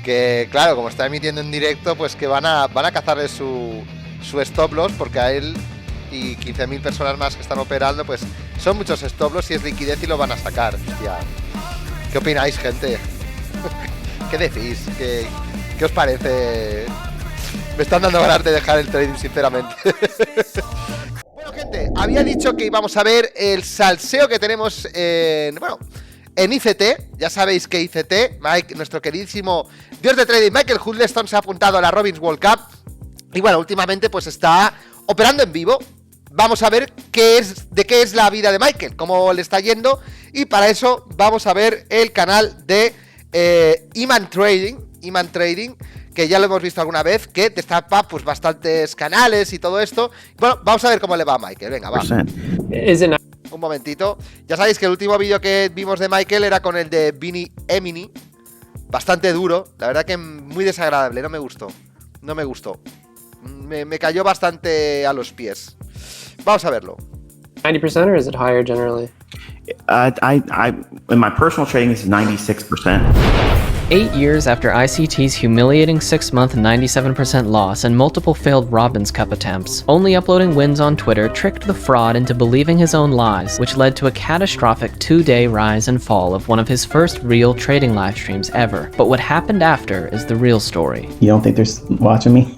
que claro, como está emitiendo en directo, pues que van a cazarle su stop loss, porque a él y 15.000 personas más que están operando, pues son muchos stop loss y es liquidez y lo van a sacar. Hostia. ¿Qué opináis, gente? ¿Qué decís? ¿Qué os parece? Me están dando ganas de dejar el trading, sinceramente. Bueno, gente, había dicho que íbamos a ver el salseo que tenemos en ICT. Ya sabéis que ICT, Mike, nuestro queridísimo dios de trading, Michael Huddleston, se ha apuntado a la Robbins World Cup. Y bueno, últimamente pues está operando en vivo. Vamos a ver de qué es la vida de Michael, cómo le está yendo. Y para eso vamos a ver el canal de Iman Trading, que ya lo hemos visto alguna vez, que destapa pues bastantes canales y todo esto. Bueno, vamos a ver cómo le va a Michael. Venga, va. Un momentito. Ya sabéis que el último vídeo que vimos de Michael era con el de Vini Emini. Bastante duro. La verdad que muy desagradable. No me gustó. Me cayó bastante a los pies. Vamos a verlo. 90% or is it higher generally? In my personal trading, this is 96%. 8 years after ICT's humiliating 6-month 97% loss and multiple failed Robbins Cup attempts, only uploading wins on Twitter tricked the fraud into believing his own lies, which led to a catastrophic 2-day rise and fall of one of his first real trading live streams ever. But what happened after is the real story. You don't think they're watching me?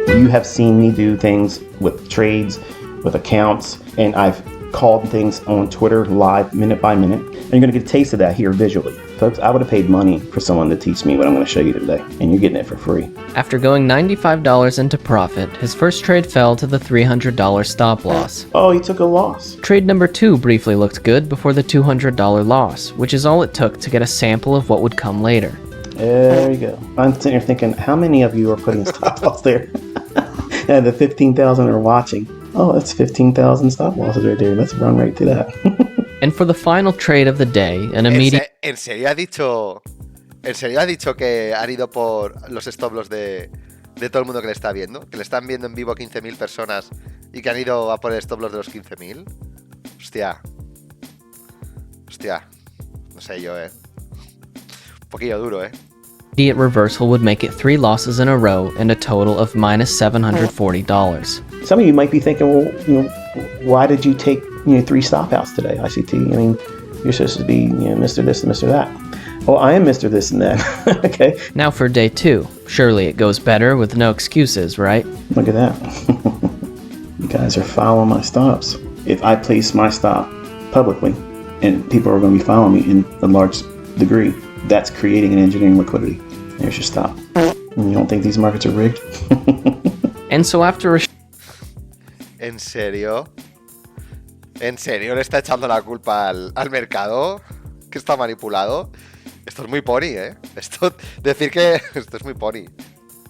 You have seen me do things with trades, with accounts, and I've called things on Twitter live minute by minute. And you're going to get a taste of that here visually. Folks, I would have paid money for someone to teach me what I'm going to show you today, and you're getting it for free. After going $95 into profit, his first trade fell to the $300 stop loss. Oh, he took a loss. Trade number 2 briefly looked good before the $200 loss, which is all it took to get a sample of what would come later. There you go. I'm sitting here thinking, how many of you are putting stop loss there? Yeah, the 15,000 are watching. Oh, that's 15,000 stop losses right there. Let's run right to that. And for the final trade of the day, an immediate... ¿En serio ha dicho que han ido por los stop loss de todo el mundo que le está viendo? ¿Que le están viendo en vivo 15.000 personas y que han ido a por el stop loss de los 15.000? Hostia. No sé yo, Un poquillo duro, Immediate reversal would make it 3 losses in a row and a total of minus $740. Some of you might be thinking, well, why did you take 3 stop outs today, ICT? I mean, you're supposed to be Mr. This and Mr. That. Well, I am Mr. This and That. Okay. Now for day 2. Surely it goes better with no excuses, right? Look at that. You guys are following my stops. If I place my stop publicly, and people are going to be following me in a large degree, that's creating and engineering liquidity. There's your stop. And you don't think these markets are rigged? And so after a... ¿En serio? ¿En serio le está echando la culpa al mercado? ¿Que está manipulado? Esto es muy pony, decir que esto es muy pony.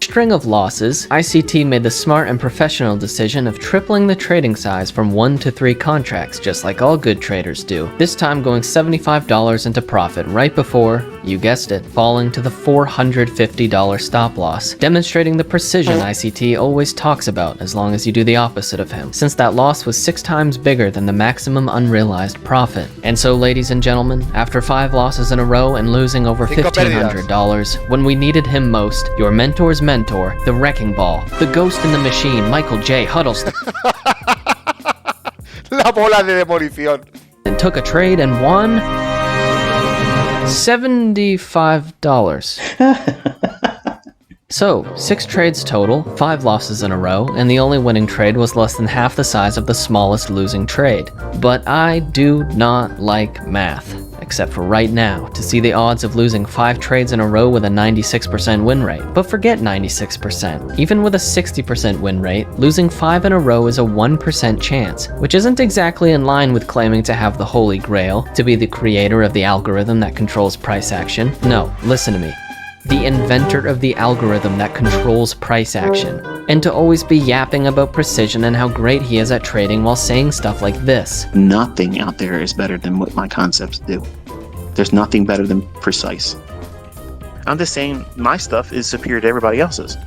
String of losses, ICT made the smart and professional decision of tripling the trading size from 1 to 3 contracts, just like all good traders do. This time going $75 into profit right before, you guessed it, falling to the $450 stop loss, demonstrating the precision ICT always talks about as long as you do the opposite of him, since that loss was 6 times bigger than the maximum unrealized profit. And so, ladies and gentlemen, after 5 losses in a row and losing over $1,500, when we needed him most, your mentor's mentor, the wrecking ball, the ghost in the machine, Michael J. Huddleston, La bola de demolición. and took a trade and won $75. So, 6 trades total, 5 losses in a row, and the only winning trade was less than half the size of the smallest losing trade. But I do not like math, except for right now, to see the odds of losing 5 trades in a row with a 96% win rate. But forget 96%. Even with a 60% win rate, losing 5 in a row is a 1% chance, which isn't exactly in line with claiming to have the holy grail, to be the creator of the algorithm that controls price action. No, listen to me. The inventor of the algorithm that controls price action, and to always be yapping about precision and how great he is at trading while saying stuff like this. Nothing out there is better than what my concepts do. There's nothing better than precise. I'm just saying my stuff is superior to everybody else's.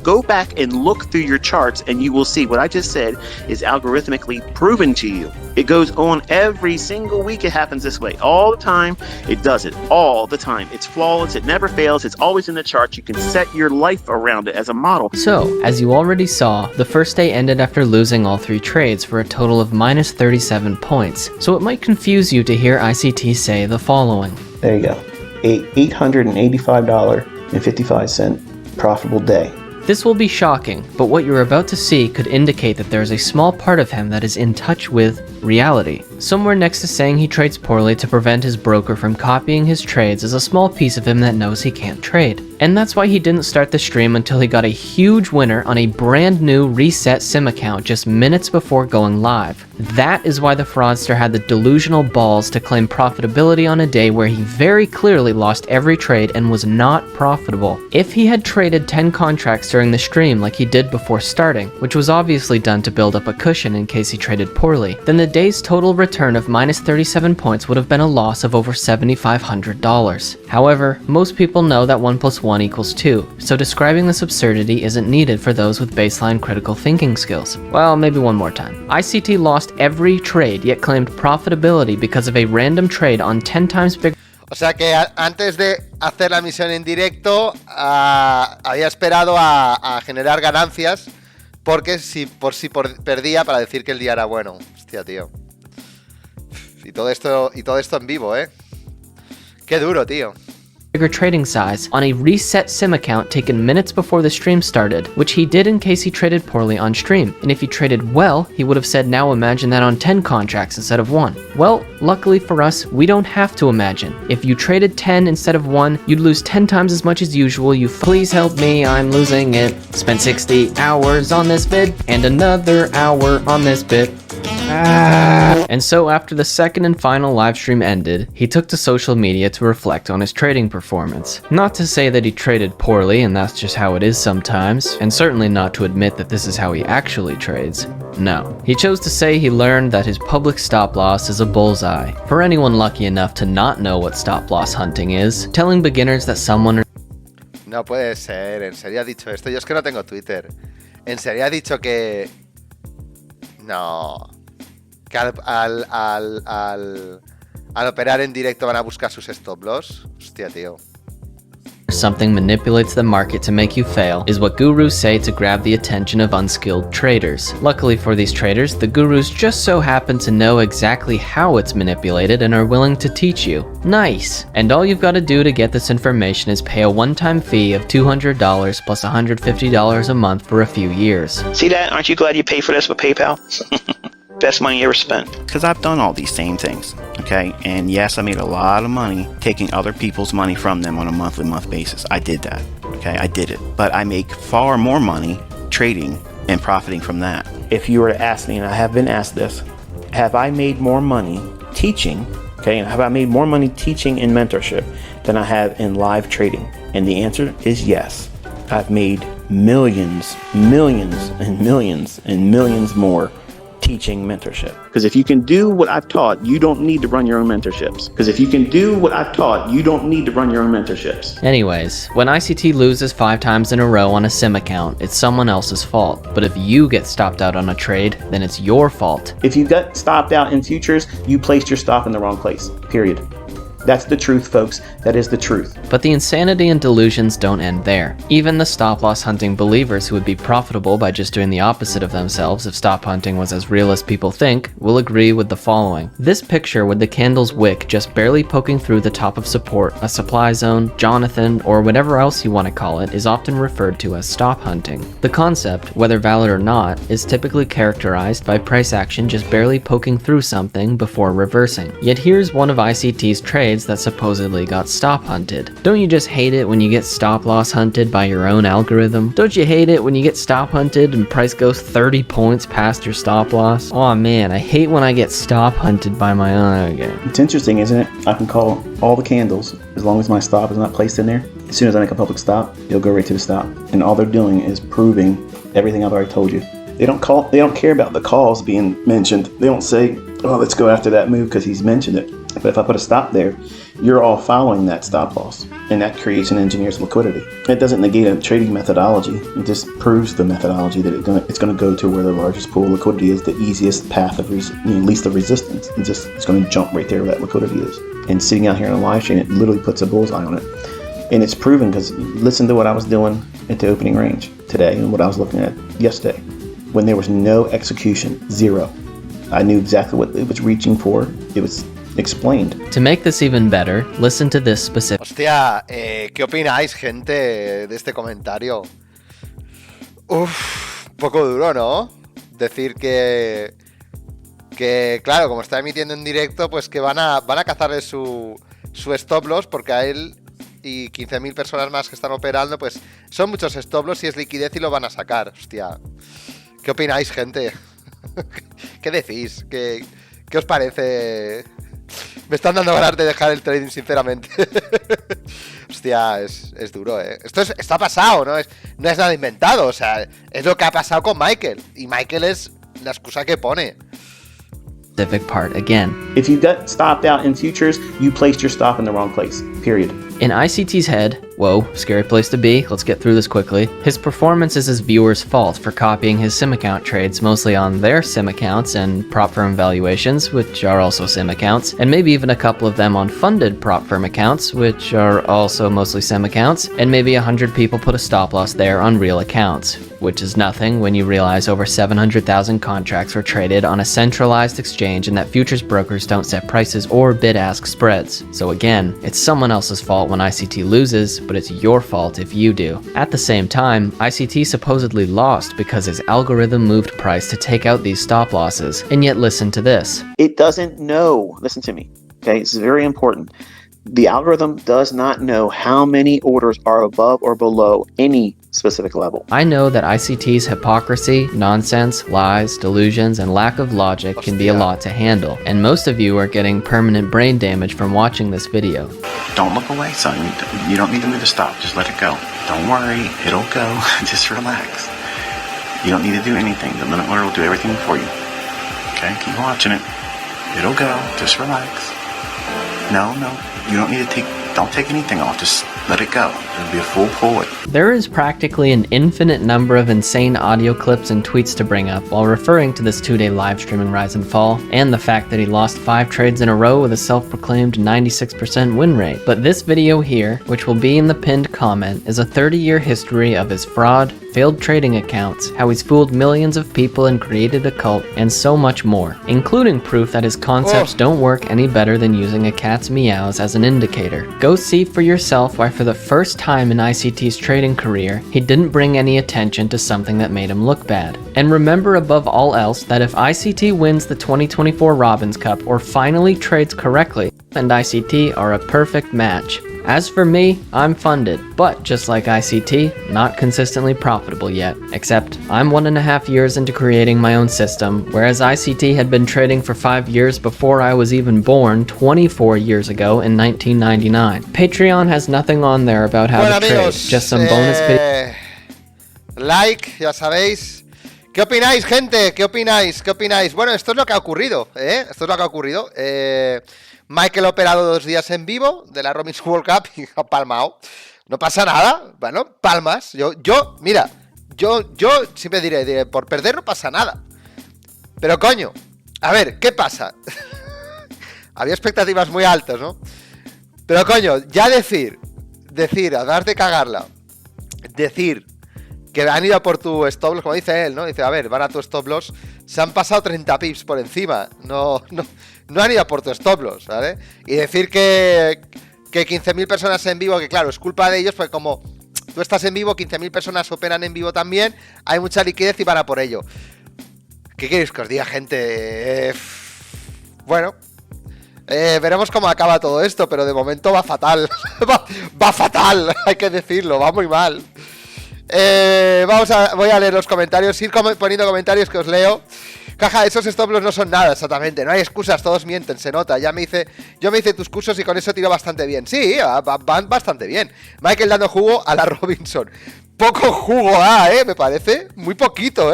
Go back and look through your charts and you will see what I just said is algorithmically proven to you. It goes on every single week. It happens this way all the time. It does it all the time. It's flawless. It never fails. It's always in the charts. You can set your life around it as a model. So, as you already saw, the first day ended after losing all 3 trades for a total of minus 37 points. So it might confuse you to hear ICT say the following. There you go. A $885.55 profitable day. This will be shocking, but what you're about to see could indicate that there is a small part of him that is in touch with reality. Somewhere next to saying he trades poorly to prevent his broker from copying his trades is a small piece of him that knows he can't trade. And that's why he didn't start the stream until he got a huge winner on a brand new reset sim account just minutes before going live. That is why the fraudster had the delusional balls to claim profitability on a day where he very clearly lost every trade and was not profitable. If he had traded 10 contracts during the stream like he did before starting, which was obviously done to build up a cushion in case he traded poorly, then the day's total return of minus 37 points would have been a loss of over $7,500. However, most people know that 1 + 1 = 2, so describing this absurdity isn't needed for those with baseline critical thinking skills. Well, maybe one more time. ICT lost every trade, yet claimed profitability because of a random trade on 10 times bigger. O sea que antes de hacer la emisión en directo, había esperado a generar ganancias, porque perdía, para decir que el día era bueno. Hostia, tío. Y todo esto en vivo, ¿eh? Qué duro, tío. Bigger trading size on a reset sim account taken minutes before the stream started, which he did in case he traded poorly on stream. And if he traded well, he would have said, now imagine that on 10 contracts instead of 1. Well, luckily for us, we don't have to imagine. If you traded 10 instead of 1, you'd lose 10 times as much as usual. Please help me, I'm losing it. Spent 60 hours on this bid and another hour on this bid. And so after the second and final live stream ended, he took to social media to reflect on his trading performance. Not to say that he traded poorly and that's just how it is sometimes, and certainly not to admit that this is how he actually trades. No. He chose to say he learned that his public stop loss is a bullseye. For anyone lucky enough to not know what stop loss hunting is, telling beginners that someone... No puede ser, ¿en serio ha dicho esto? Yo es que no tengo Twitter. ¿En serio ha dicho que...? No... Que al operar en directo van a buscar sus stop loss. Hostia, tío. Something manipulates the market to make you fail is what gurus say to grab the attention of unskilled traders. Luckily for these traders, the gurus just so happen to know exactly how it's manipulated and are willing to teach you. Nice! And all you've got to do to get this information is pay a one-time fee of $200 plus $150 a month for a few years. See that? Aren't you glad you paid for this with PayPal? Best money ever spent. Because I've done all these same things, okay? And yes, I made a lot of money taking other people's money from them on a month basis. I did that, okay? I did it. But I make far more money trading and profiting from that. If you were to ask me, and I have been asked this, have I made more money teaching, okay? And have I made more money teaching in mentorship than I have in live trading? And the answer is yes. I've made millions, millions, and millions, and millions more teaching mentorship. Because if you can do what I've taught, you don't need to run your own mentorships. Anyways, when ICT loses 5 times in a row on a sim account, it's someone else's fault. But if you get stopped out on a trade, then it's your fault. If you got stopped out in futures, you placed your stop in the wrong place, period. That's the truth, folks. That is the truth. But the insanity and delusions don't end there. Even the stop-loss hunting believers who would be profitable by just doing the opposite of themselves if stop hunting was as real as people think, will agree with the following. This picture with the candle's wick just barely poking through the top of support, a supply zone, Jonathan, or whatever else you want to call it, is often referred to as stop hunting. The concept, whether valid or not, is typically characterized by price action just barely poking through something before reversing. Yet here's one of ICT's trades that supposedly got stop hunted. Don't you just hate it when you get stop loss hunted by your own algorithm? Don't you hate it when you get stop hunted and price goes 30 points past your stop loss? Aw man, I hate when I get stop hunted by my own algorithm. It's interesting, isn't it? I can call all the candles as long as my stop is not placed in there. As soon as I make a public stop, it'll go right to the stop. And all they're doing is proving everything I've already told you. They don't care about the calls being mentioned. They don't say, oh, let's go after that move because he's mentioned it. But if I put a stop there, you're all following that stop loss, and that creates an engineer's liquidity. It doesn't negate a trading methodology. It just proves the methodology that it's going to go to where the largest pool of liquidity is, the easiest path of least of resistance. It's going to jump right there where that liquidity is. And sitting out here on a live stream, it literally puts a bullseye on it. And it's proven because listen to what I was doing at the opening range today and what I was looking at yesterday. When there was no execution, zero. I knew exactly what it was reaching for. It was explained. To make this even better, listen to this specific. Hostia, ¿qué opináis, gente, de este comentario? Uf, un poco duro, ¿no? Decir que claro, como está emitiendo en directo, pues que van a cazarle su stop loss, porque a él y 15.000 personas más que están operando, pues son muchos stop loss y es liquidez y lo van a sacar. Hostia, ¿qué opináis, gente? ¿Qué decís? ¿Qué os parece? Me están dando ganas de dejar el trading, sinceramente. Hostia, es duro, ¿eh? Esto ha pasado, no es nada inventado. O sea, es lo que ha pasado con Michael. Y Michael es la excusa que pone. Specific part again. If you got stopped out in futures, you placed your stop in the wrong place, period. In ICT's head, whoa, scary place to be, let's get through this quickly, his performance is his viewers' fault for copying his sim account trades mostly on their sim accounts and prop firm valuations, which are also sim accounts, and maybe even a couple of them on funded prop firm accounts, which are also mostly sim accounts, and maybe 100 people put a stop loss there on real accounts, which is nothing when you realize over 700,000 contracts were traded on a centralized exchange and that futures brokers don't set prices or bid-ask spreads. So again, it's someone else's fault when ICT loses, but it's your fault if you do. At the same time, ICT supposedly lost because his algorithm moved price to take out these stop losses. And yet listen to this. It doesn't know. Listen to me. Okay, it's very important. The algorithm does not know how many orders are above or below any specific level. I know that ICT's hypocrisy, nonsense, lies, delusions, and lack of logic can be a lot to handle, and most of you are getting permanent brain damage from watching this video. Don't look away, son. You don't need to move the stop. Just let it go. Don't worry. It'll go. Just relax. You don't need to do anything. The limit order will do everything for you. Okay? Keep watching it. It'll go. Just relax. No. You don't need to don't take anything off. Just let it go. It'll be a full pull. There is practically an infinite number of insane audio clips and tweets to bring up while referring to this 2-day live streaming rise and fall, and the fact that he lost 5 trades in a row with a self-proclaimed 96% win rate. But this video here, which will be in the pinned comment, is a 30-year history of his fraud, failed trading accounts, how he's fooled millions of people and created a cult, and so much more, including proof that his concepts don't work any better than using a cat's meows as an indicator. Go see for yourself why for the first time in ICT's trading career, he didn't bring any attention to something that made him look bad. And remember above all else that if ICT wins the 2024 Robbins Cup or finally trades correctly, and ICT are a perfect match. As for me, I'm funded, but just like ICT, not consistently profitable yet, except I'm 1.5 years into creating my own system, whereas ICT had been trading for 5 years before I was even born 24 years ago in 1999. Patreon has nothing on there about how to trade, just some bonus videos. Like, ya sabéis. ¿Qué opináis, gente? ¿Qué opináis? Bueno, esto es lo que ha ocurrido, Michael ha operado 2 días en vivo de la Robbins World Cup y ha palmado. No pasa nada, bueno, palmas. Yo siempre diré, por perder no pasa nada. Pero coño, a ver, ¿qué pasa? Había expectativas muy altas, ¿no? Pero coño, ya decir, además de cagarla, decir que han ido a por tu stop loss, como dice él, ¿no? Dice, a ver, van a tu stop loss, se han pasado 30 pips por encima, no han ido a por tu stop loss, ¿vale? Y decir que 15.000 personas en vivo, que claro, es culpa de ellos, porque como tú estás en vivo, 15.000 personas operan en vivo también, hay mucha liquidez y van a por ello. ¿Qué queréis que os diga, gente? Bueno, veremos cómo acaba todo esto, pero de momento va fatal. va fatal, hay que decirlo, va muy mal. Voy a leer los comentarios, ir poniendo comentarios que os leo. Caja, esos stop loss no son nada, exactamente. No hay excusas, todos mienten, se nota. Yo me hice tus cursos y con eso tiro bastante bien. Sí, van bastante bien. Michael dando jugo a la Robinson. Poco jugo me parece. Muy poquito,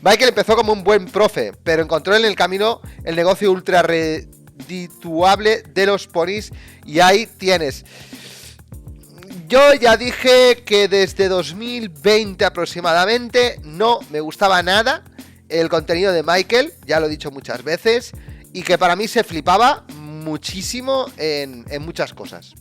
Michael empezó como un buen profe, pero encontró en el camino el negocio ultra redituable de los ponis, y ahí tienes. Yo ya dije que desde 2020 aproximadamente no me gustaba nada el contenido de Michael, ya lo he dicho muchas veces, y que para mí se flipaba muchísimo en muchas cosas,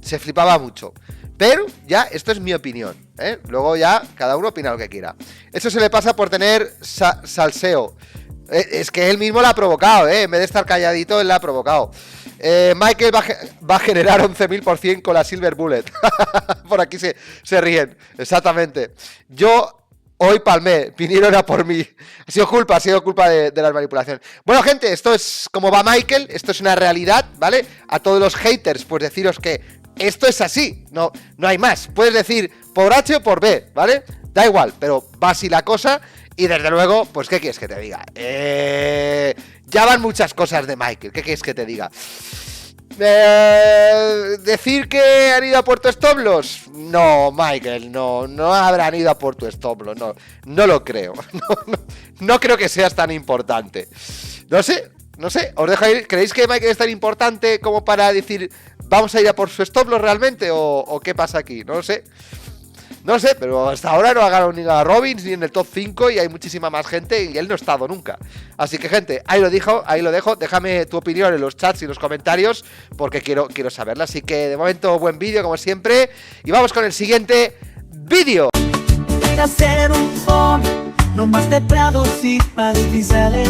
se flipaba mucho. Pero ya, esto es mi opinión, ¿eh? Luego ya cada uno opina lo que quiera. Eso se le pasa por tener salseo. Es que él mismo la ha provocado, ¿eh? En vez de estar calladito, él la ha provocado. Michael va a generar 11.000% con la Silver Bullet. Por aquí se ríen, exactamente. Yo hoy palmé, vinieron a por mí. Ha sido culpa de las manipulaciones. Bueno, gente, esto es como va Michael, esto es una realidad, ¿vale? A todos los haters, pues deciros que esto es así, no hay más. Puedes decir por H o por B, ¿vale? Da igual, pero va así la cosa. Y desde luego, pues ¿qué quieres que te diga? Ya van muchas cosas de Michael, ¿qué quieres que te diga? Decir que han ido a Puerto Stop Loss, no, Michael, no habrán ido a Puerto Stop Loss, no lo creo. No creo que seas tan importante. No sé, os dejo ir. ¿Creéis que Michael es tan importante como para decir vamos a ir a por su stop loss realmente? ¿O qué pasa aquí? No sé, pero hasta ahora no ha ganado ni a Robbins ni en el top 5 y hay muchísima más gente y él no ha estado nunca. Así que, gente, ahí lo dejo. Déjame tu opinión en los chats y los comentarios porque quiero saberla. Así que, de momento, buen vídeo como siempre. Y vamos con el siguiente vídeo. Quiero ser un hombre, no más de prados y pastizales.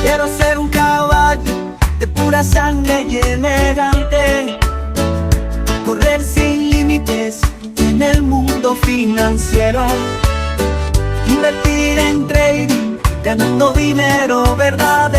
Quiero ser un caballo de pura sangre y elegante. Correr sin límites en el mundo financiero. Invertir en trading, ganando dinero verdadero.